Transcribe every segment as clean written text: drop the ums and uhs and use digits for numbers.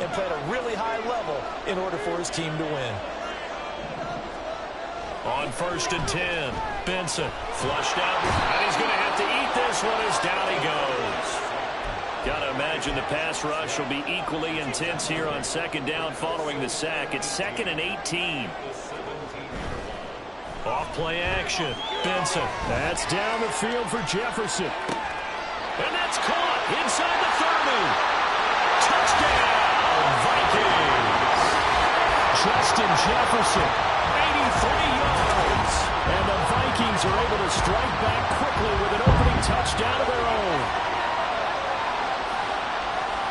and play at a really high level in order for his team to win. On 1st and 10, Benson flushed out, and he's going to have to eat this one as down he goes. Got to imagine the pass rush will be equally intense here on 2nd down following the sack. It's 2nd and 18. Off play action. Benson. That's down the field for Jefferson. And that's caught inside the 30. Touchdown, Vikings. Justin Jefferson, 83 yards. And the Vikings are able to strike back quickly with an opening touchdown of their own.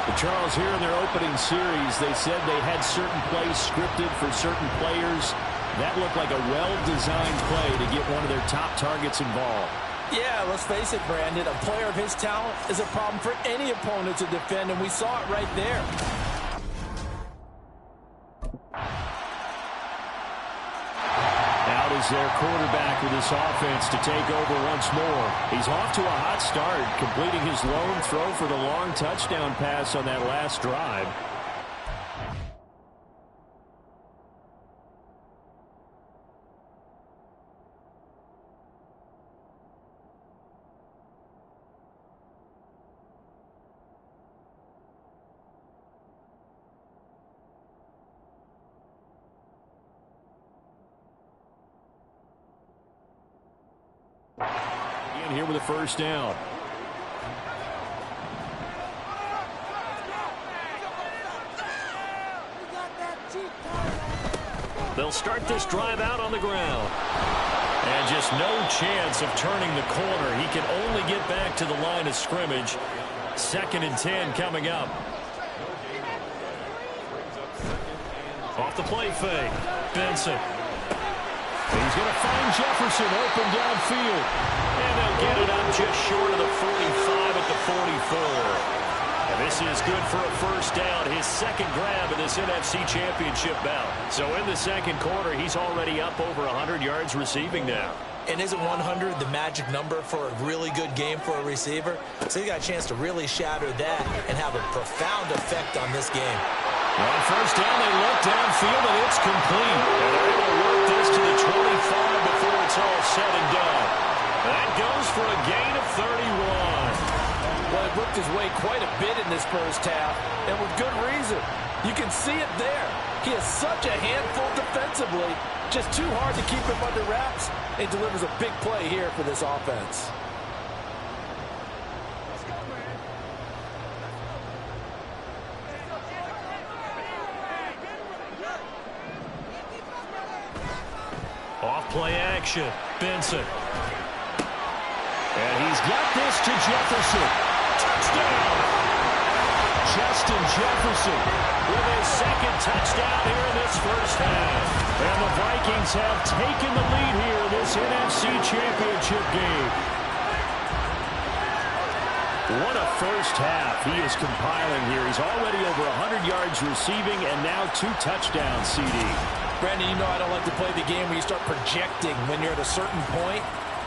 But Charles, here in their opening series, they said they had certain plays scripted for certain players. That looked like a well-designed play to get one of their top targets involved. Yeah, let's face it, Brandon. A player of his talent is a problem for any opponent to defend, and we saw it right there. Out is their quarterback with this offense to take over once more. He's off to a hot start, completing his lone throw for the long touchdown pass on that last drive. Here with a 1st down. They'll start this drive out on the ground. And just no chance of turning the corner. He can only get back to the line of scrimmage. 2nd and 10 coming up. Off the play fake. Benson. He's going to find Jefferson open downfield. And they'll get it up just short of the 45 at the 44. And this is good for a 1st down, his 2nd grab in this NFC Championship bout. So in the 2nd quarter, he's already up over 100 yards receiving now. And isn't 100 the magic number for a really good game for a receiver? So he got a chance to really shatter that and have a profound effect on this game. On 1st down, they look downfield, and it's complete. And they're able to work this to the 25 before it's all said and done. That goes for a gain of 31. Well, it worked his way quite a bit in this 1st half, and with good reason. You can see it there. He is such a handful defensively. Just too hard to keep him under wraps. It delivers a big play here for this offense. Off play action. Benson. And he's got this to Jefferson. Touchdown! Justin Jefferson with his 2nd touchdown here in this 1st half. And the Vikings have taken the lead here in this NFC Championship game. What a 1st half he is compiling here. He's already over 100 yards receiving and now 2 touchdowns, CD. Brandon, you know I don't like to play the game where you start projecting when you're at a certain point.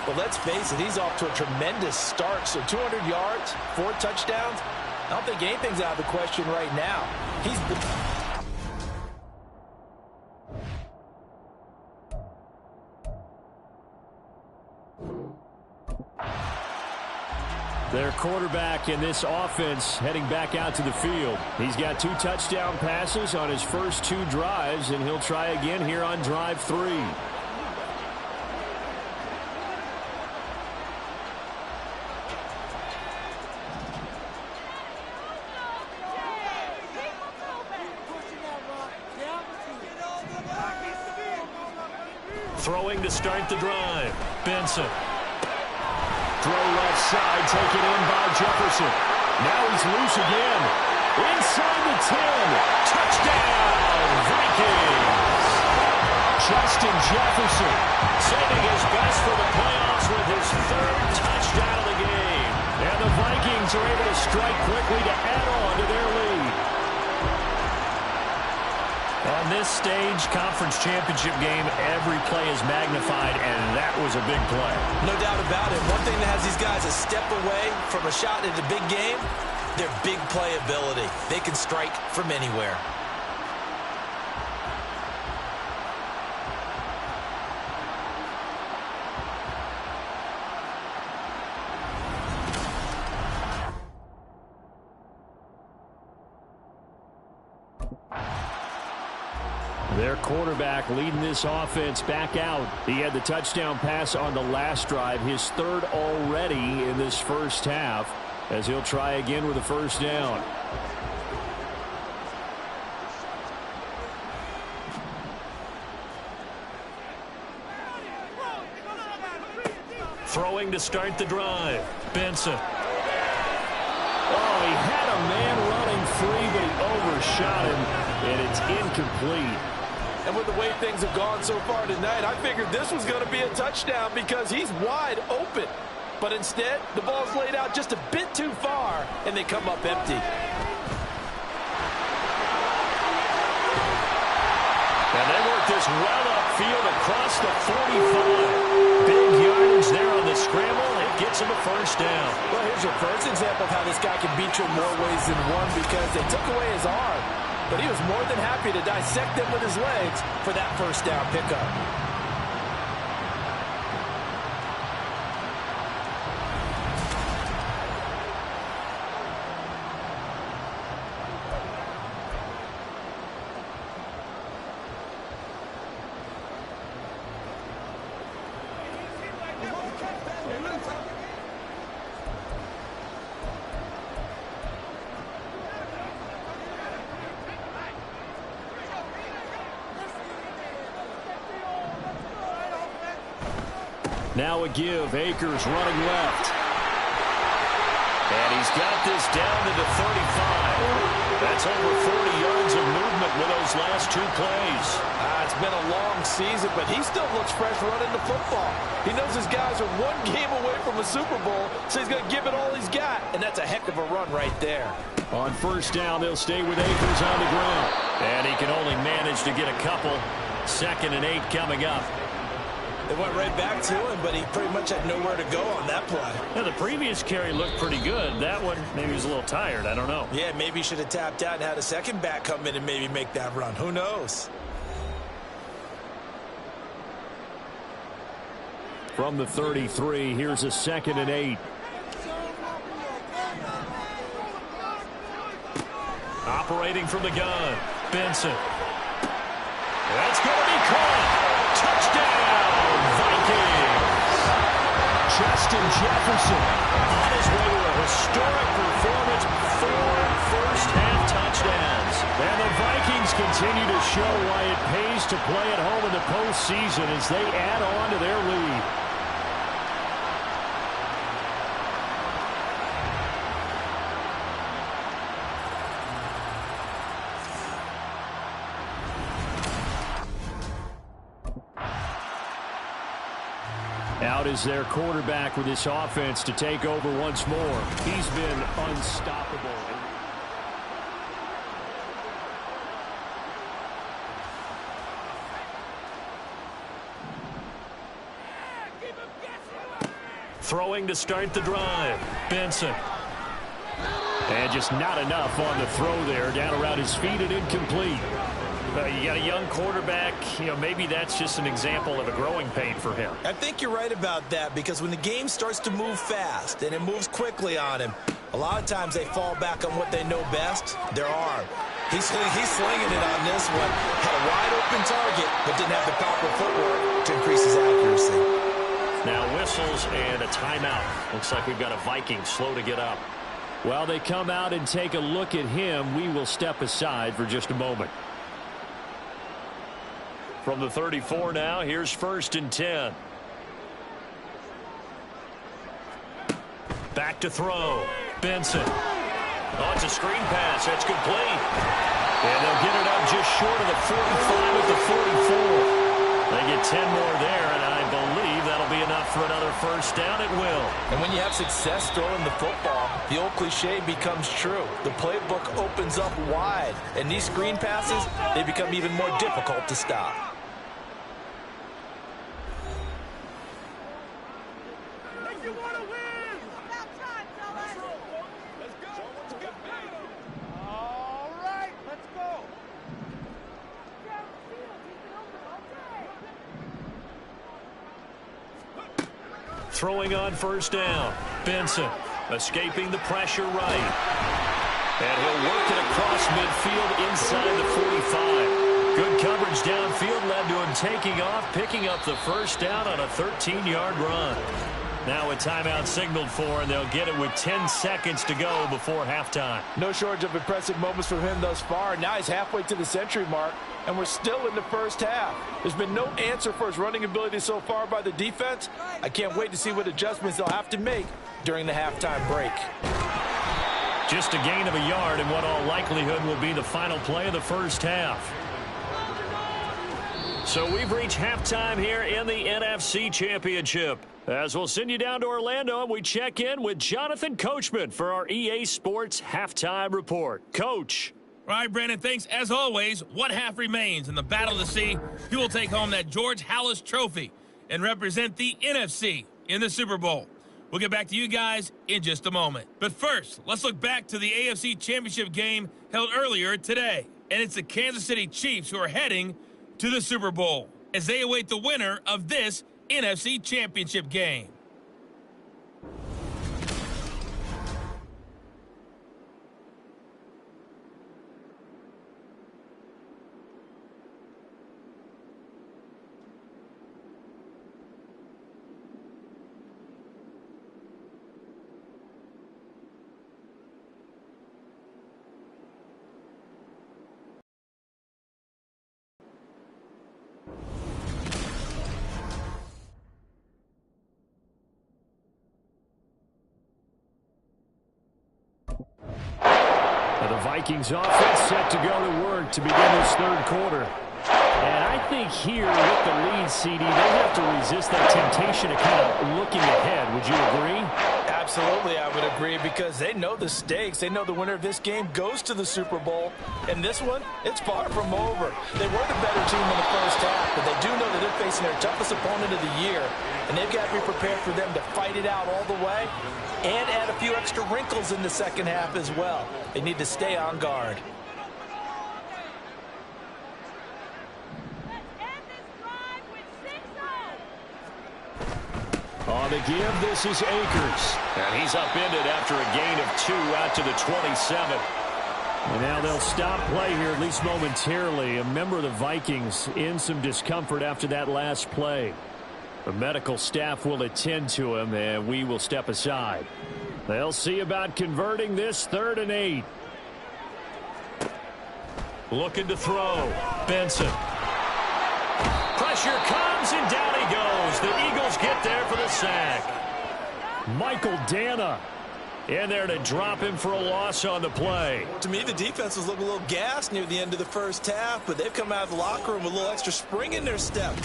But let's face it, he's off to a tremendous start. So 200 yards, 4 touchdowns. I don't think anything's out of the question right now. Their quarterback in this offense heading back out to the field. He's got 2 touchdown passes on his first 2 drives, and he'll try again here on drive 3. Throwing to start the drive. Benson. Throw left side, taken in by Jefferson. Now he's loose again. Inside the 10. Touchdown, Vikings. Justin Jefferson saving his best for the playoffs with his 3rd touchdown of the game. And the Vikings are able to strike quickly to add on to their lead. On this stage, conference championship game, every play is magnified, and that was a big play. No doubt about it. One thing that has these guys a step away from a shot at the big game, their big play ability. They can strike from anywhere. Their quarterback leading this offense back out. He had the touchdown pass on the last drive, his third already in this first half, as he'll try again with a first down. Throwing to start the drive. Benson. Oh, he had a man running free, but he overshot him, and it's incomplete. And with the way things have gone so far tonight, I figured this was going to be a touchdown because he's wide open. But instead, the ball's laid out just a bit too far, and they come up empty. And they work this well upfield across the 45. Big yardage there on the scramble. It gets him a first down. Well, here's your first example of how this guy can beat you in more ways than one, because they took away his arm. But he was more than happy to dissect them with his legs for that first down pickup. Now a give. Akers running left. And he's got this down to the 35. That's over 40 yards of movement with those last two plays. It's been a long season, but he still looks fresh running the football. He knows his guys are one game away from a Super Bowl, so he's going to give it all he's got, and that's a heck of a run right there. On first down, they'll stay with Akers on the ground. And he can only manage to get a couple. 2nd and 8 coming up. They went right back to him, but he pretty much had nowhere to go on that play. Yeah, the previous carry looked pretty good. That one, maybe he was a little tired. I don't know. Yeah, maybe he should have tapped out and had a second back come in and maybe make that run. Who knows? From the 33, here's a 2nd and 8. Operating from the gun. Benson. That's going to be caught. Touchdown, Vikings. Justin Jefferson on his way to a historic performance. 4 first-half touchdowns. And the Vikings continue to show why it pays to play at home in the postseason as they add on to their lead. Out is their quarterback with this offense to take over once more. He's been unstoppable. Throwing to start the drive. Benson. And just not enough on the throw there. Down around his feet and incomplete. You got a young quarterback, maybe that's just an example of a growing pain for him. I think you're right about that, because when the game starts to move fast and it moves quickly on him, a lot of times they fall back on what they know best, their arm. He's slinging it on this one. Had a wide open target, but didn't have the proper footwork to increase his accuracy. Now whistles and a timeout. Looks like we've got a Viking slow to get up. While they come out and take a look at him, we will step aside for just a moment. From the 34 now, here's 1st and 10. Back to throw. Benson. Oh, it's a screen pass. That's complete. And they'll get it up just short of the 45 at the 44. They get 10 more there, and I believe that'll be enough for another first down. It will. And when you have success throwing the football, the old cliche becomes true. The playbook opens up wide, and these screen passes, they become even more difficult to stop. throwing on first down. Benson escaping the pressure right. And he'll work it across midfield inside the 45. Good coverage downfield led to him taking off, picking up the first down on a 13-yard run. Now a timeout signaled for, and they'll get it with 10 seconds to go before halftime. No shortage of impressive moments from him thus far. Now he's halfway to the century mark, and we're still in the first half. There's been no answer for his running ability so far by the defense. I can't wait to see what adjustments they'll have to make during the halftime break. Just a gain of a yard in what all likelihood will be the final play of the first half. So we've reached halftime here in the NFC Championship. As we'll send you down to Orlando, and we check in with Jonathan Coachman for our EA Sports Halftime Report. Coach. All right, Brandon, thanks. As always, one half remains in the Battle of the Sea. He will take home that George Halas Trophy and represent the NFC in the Super Bowl. We'll get back to you guys in just a moment. But first, let's look back to the AFC Championship game held earlier today. And it's the Kansas City Chiefs who are heading to the Super Bowl as they await the winner of this NFC Championship game. The Vikings offense set to go to work to begin this third quarter. And I think here with the lead, CD, they have to resist that temptation of kind of looking ahead. Would you agree? Absolutely, I would agree, because they know the stakes. They know the winner of this game goes to the Super Bowl. And this one, it's far from over. They were the better team in the first half, but they do know that they're facing their toughest opponent of the year. And they've got to be prepared for them to fight it out all the way and add a few extra wrinkles in the second half as well. They need to stay on guard. On the give, this is Akers. And he's upended after a gain of 2 out to the 27. And now they'll stop play here, at least momentarily. A member of the Vikings in some discomfort after that last play. The medical staff will attend to him, and we will step aside. They'll see about converting this 3rd and 8. Looking to throw. Benson. Pressure comes, and down he goes. The Eagles get there for the sack. Michael Dana in there to drop him for a loss on the play. To me, the defense was looking a little gassed near the end of the first half, but they've come out of the locker room with a little extra spring in their step.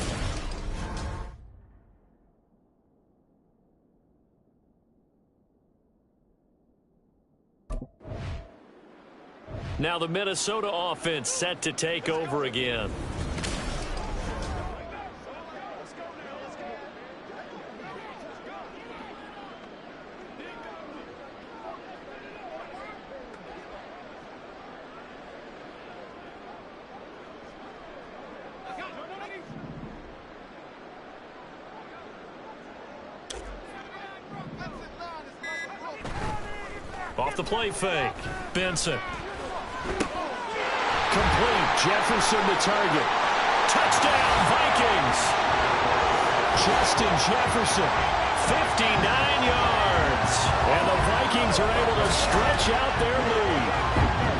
Now the Minnesota offense set to take over again. Off the play fake. Benson. Complete. Jefferson the target. Touchdown, Vikings. Justin Jefferson, 59 yards. And the Vikings are able to stretch out their lead.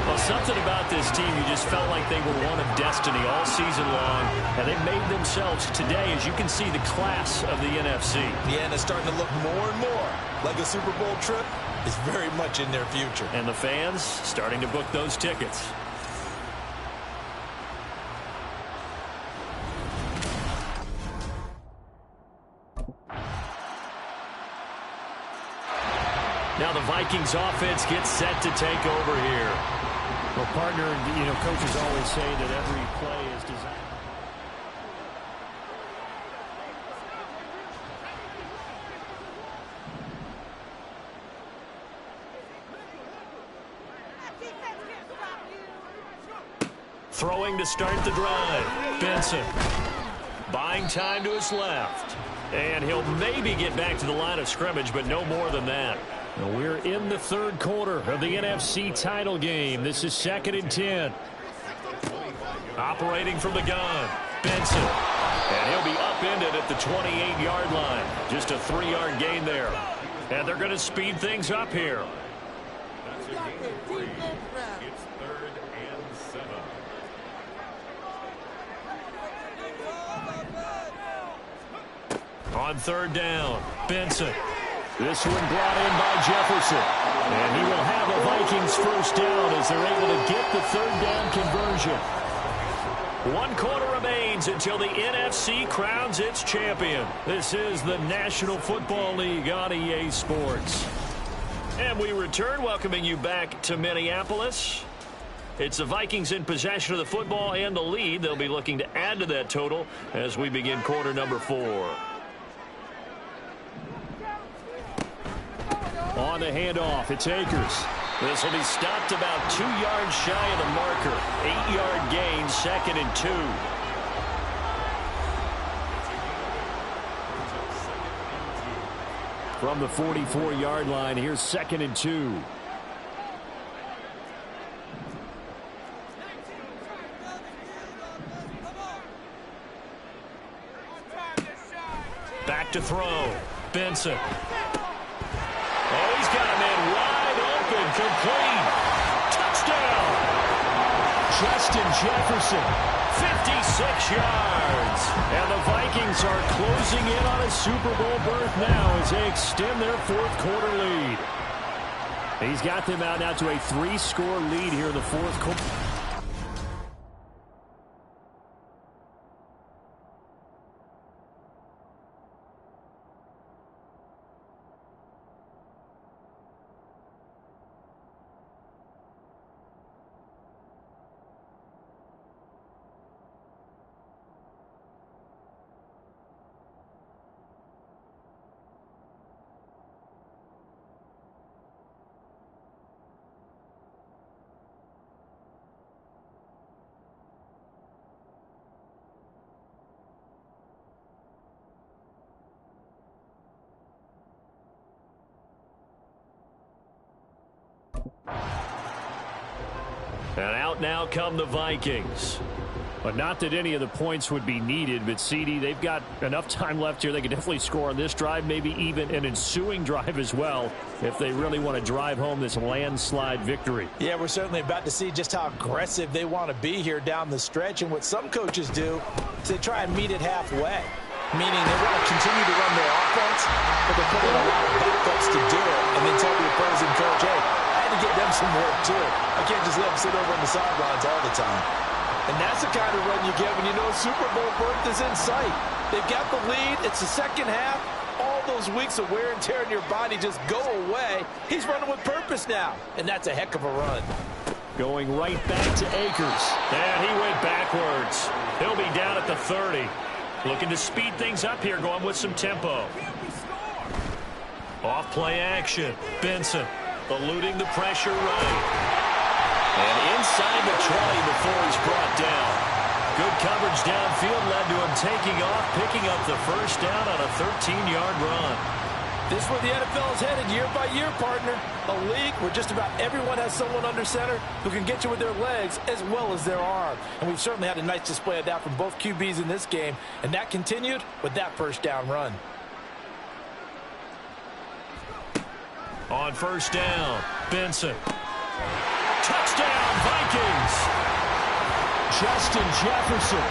Well, something about this team, you just felt like they were one of destiny all season long. And they made themselves today, as you can see, the class of the NFC. Yeah, and it's starting to look more and more like a Super Bowl trip is very much in their future. And the fans starting to book those tickets. Now the Vikings offense gets set to take over here. Well, partner, coaches always say that every play is designed. Throwing to start the drive. Benson buying time to his left. And he'll maybe get back to the line of scrimmage, but no more than that. We're in the third quarter of the NFC title game. This is 2nd and 10. Operating from the gun, Benson. And he'll be upended at the 28-yard line. Just a 3-yard gain there. And they're going to speed things up here. It's 3rd and 7. On 3rd down, Benson. This one brought in by Jefferson. And he will have the Vikings first down as they're able to get the 3rd down conversion. 1 quarter remains until the NFC crowns its champion. This is the National Football League on EA Sports. And we return, welcoming you back to Minneapolis. It's the Vikings in possession of the football and the lead. They'll be looking to add to that total as we begin quarter number 4. On the handoff, it's Akers. This will be stopped about 2 yards shy of the marker. 8-yard gain, 2nd and 2. From the 44-yard line, here's 2nd and 2. Back to throw. Benson. Oh, he's got a man wide open, complete. Touchdown. Justin Jefferson, 56 yards. And the Vikings are closing in on a Super Bowl berth now as they extend their 4th quarter lead. He's got them out now to a 3-score lead here in the 4th quarter. And out now come the Vikings. But not that any of the points would be needed, but CD, they've got enough time left here. They could definitely score on this drive, maybe even an ensuing drive as well, if they really want to drive home this landslide victory. Yeah, we're certainly about to see just how aggressive they want to be here down the stretch. And what some coaches do is they try and meet it halfway, meaning they want to continue to run their offense, but they put in a lot of backups to do it, and then tell the opposing coach, hey, I had to get them some work too. I can't just let them sit over on the sidelines all the time. And that's the kind of run you get when you know Super Bowl berth is in sight. They've got the lead. It's the second half. All those weeks of wear and tear in your body just go away. He's running with purpose now, and that's a heck of a run. Going right back to Akers. And he went backwards. He'll be down at the 30. Looking to speed things up here, going with some tempo. Off play action. Benson eluding the pressure right. And inside the 20 before he's brought down. Good coverage downfield led to him taking off, picking up the first down on a 13-yard run. This is where the NFL is headed year by year, partner. A league where just about everyone has someone under center who can get you with their legs as well as their arm. And we've certainly had a nice display of that from both QBs in this game. And that continued with that first down run. On first down, Benson. Touchdown, Vikings! Justin Jefferson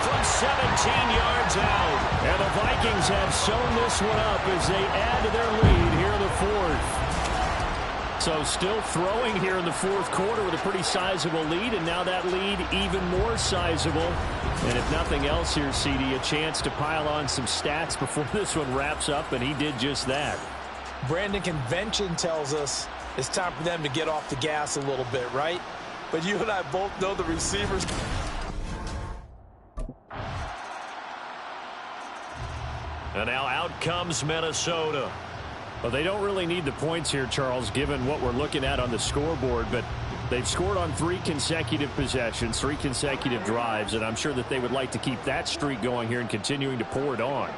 from 17 yards out. And the Vikings have sewn this one up as they add to their lead here in the 4th. So still throwing here in the 4th quarter with a pretty sizable lead, and now that lead even more sizable. And if nothing else here, CD, a chance to pile on some stats before this one wraps up, and he did just that. Brandon, convention tells us it's time for them to get off the gas a little bit, right? But you and I both know the receivers. And now out comes Minnesota. Well, they don't really need the points here, Charles, given what we're looking at on the scoreboard, but they've scored on 3 consecutive possessions, 3 consecutive drives, and I'm sure that they would like to keep that streak going here and continuing to pour it on.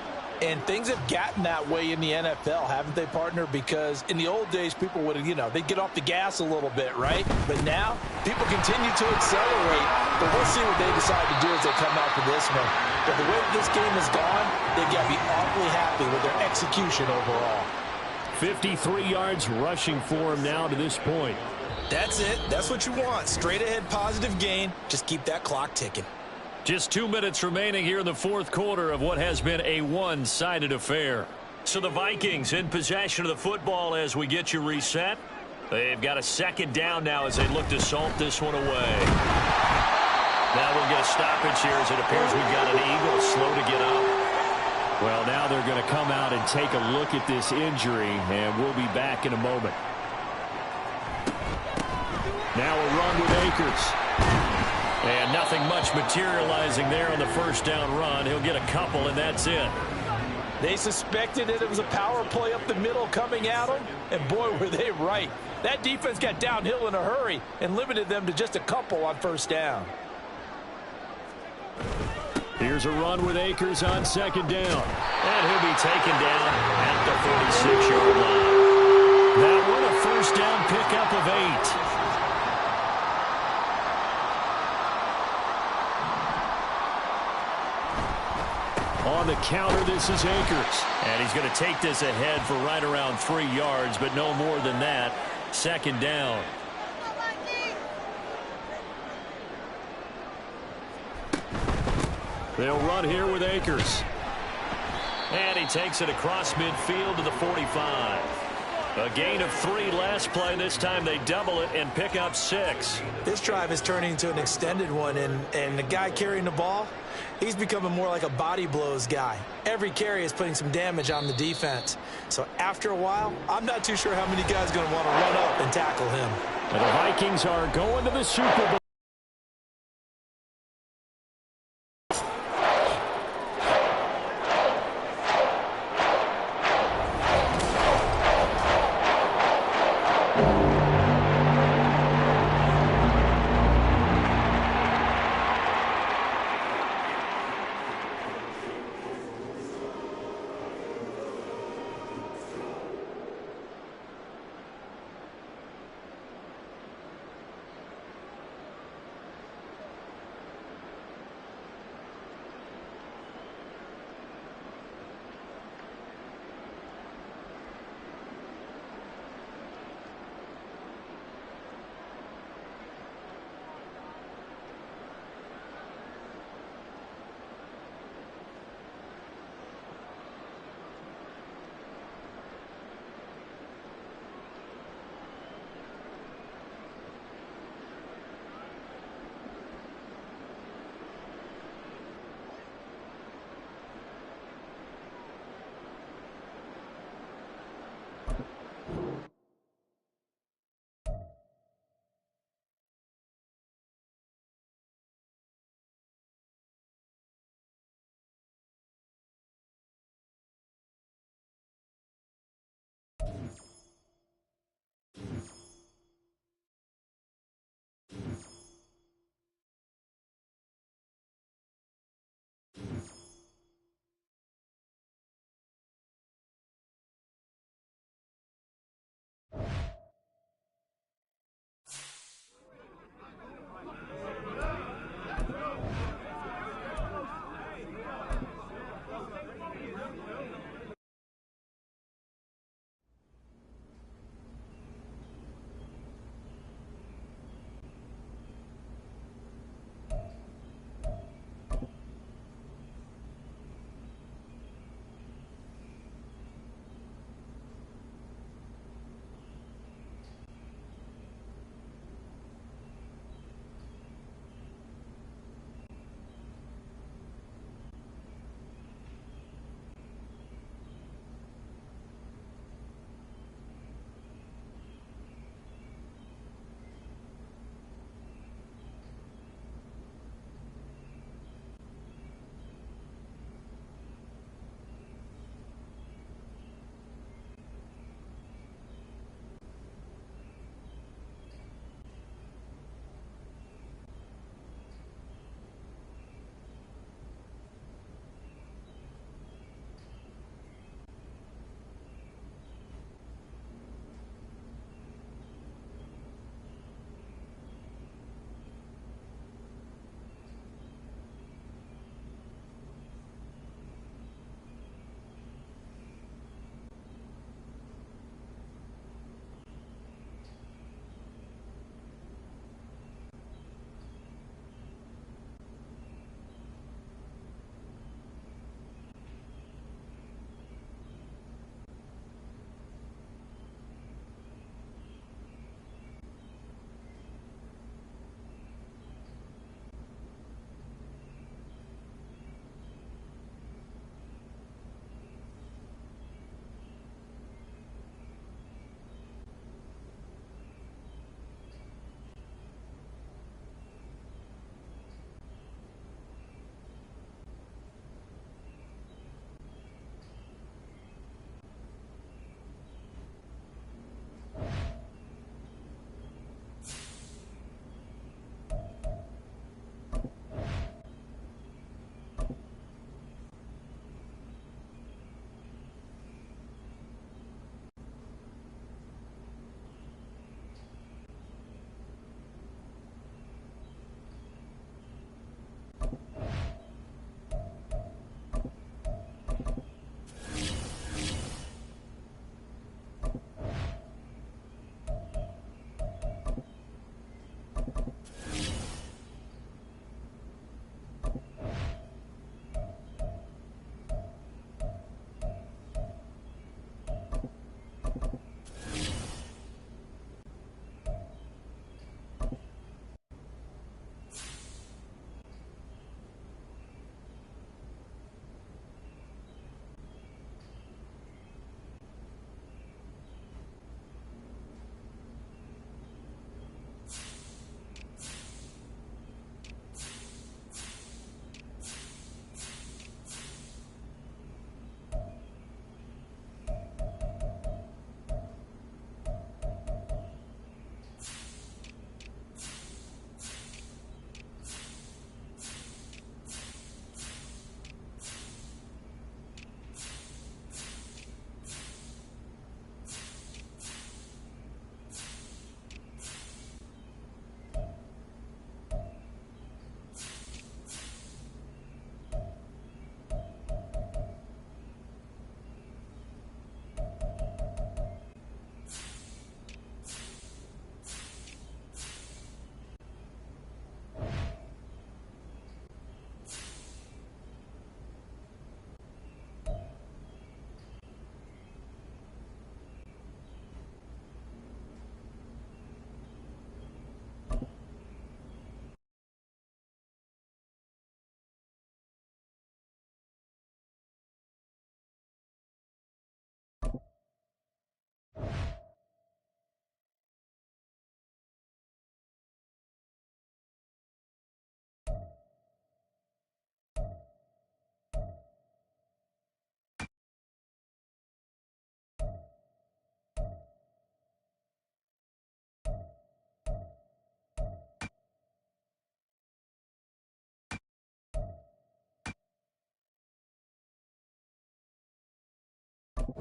And things have gotten that way in the NFL, haven't they, partner? Because in the old days, people would, they'd get off the gas a little bit, right? But now, people continue to accelerate. But we'll see what they decide to do as they come out for this one. But the way that this game has gone, they've got to be awfully happy with their execution overall. 53 yards rushing for him now to this point. That's it. That's what you want. Straight ahead positive gain. Just keep that clock ticking. Just 2 minutes remaining here in the fourth quarter of what has been a one-sided affair. So the Vikings in possession of the football as we get you reset. They've got a second down now as they look to salt this one away. Now we'll get a stoppage here as it appears we've got an Eagle slow to get up. Well, now they're going to come out and take a look at this injury, and we'll be back in a moment. Now a run with Akers. And nothing much materializing there on the first down run. He'll get a couple, and that's it. They suspected that it was a power play up the middle coming at them, and boy, were they right. That defense got downhill in a hurry and limited them to just a couple on first down. Here's a run with Akers on second down. And he'll be taken down at the 46-yard line. That one a first down pickup of 8. On the counter, this is Akers. And he's going to take this ahead for right around 3 yards, but no more than that. Second down. They'll run here with Akers. And he takes it across midfield to the 45. A gain of 3 last play. This time they double it and pick up 6. This drive is turning into an extended one, and the guy carrying the ball, he's becoming more like a body blows guy. Every carry is putting some damage on the defense. So after a while, I'm not too sure how many guys are going to want to run up and tackle him. And the Vikings are going to the Super Bowl.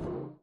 it.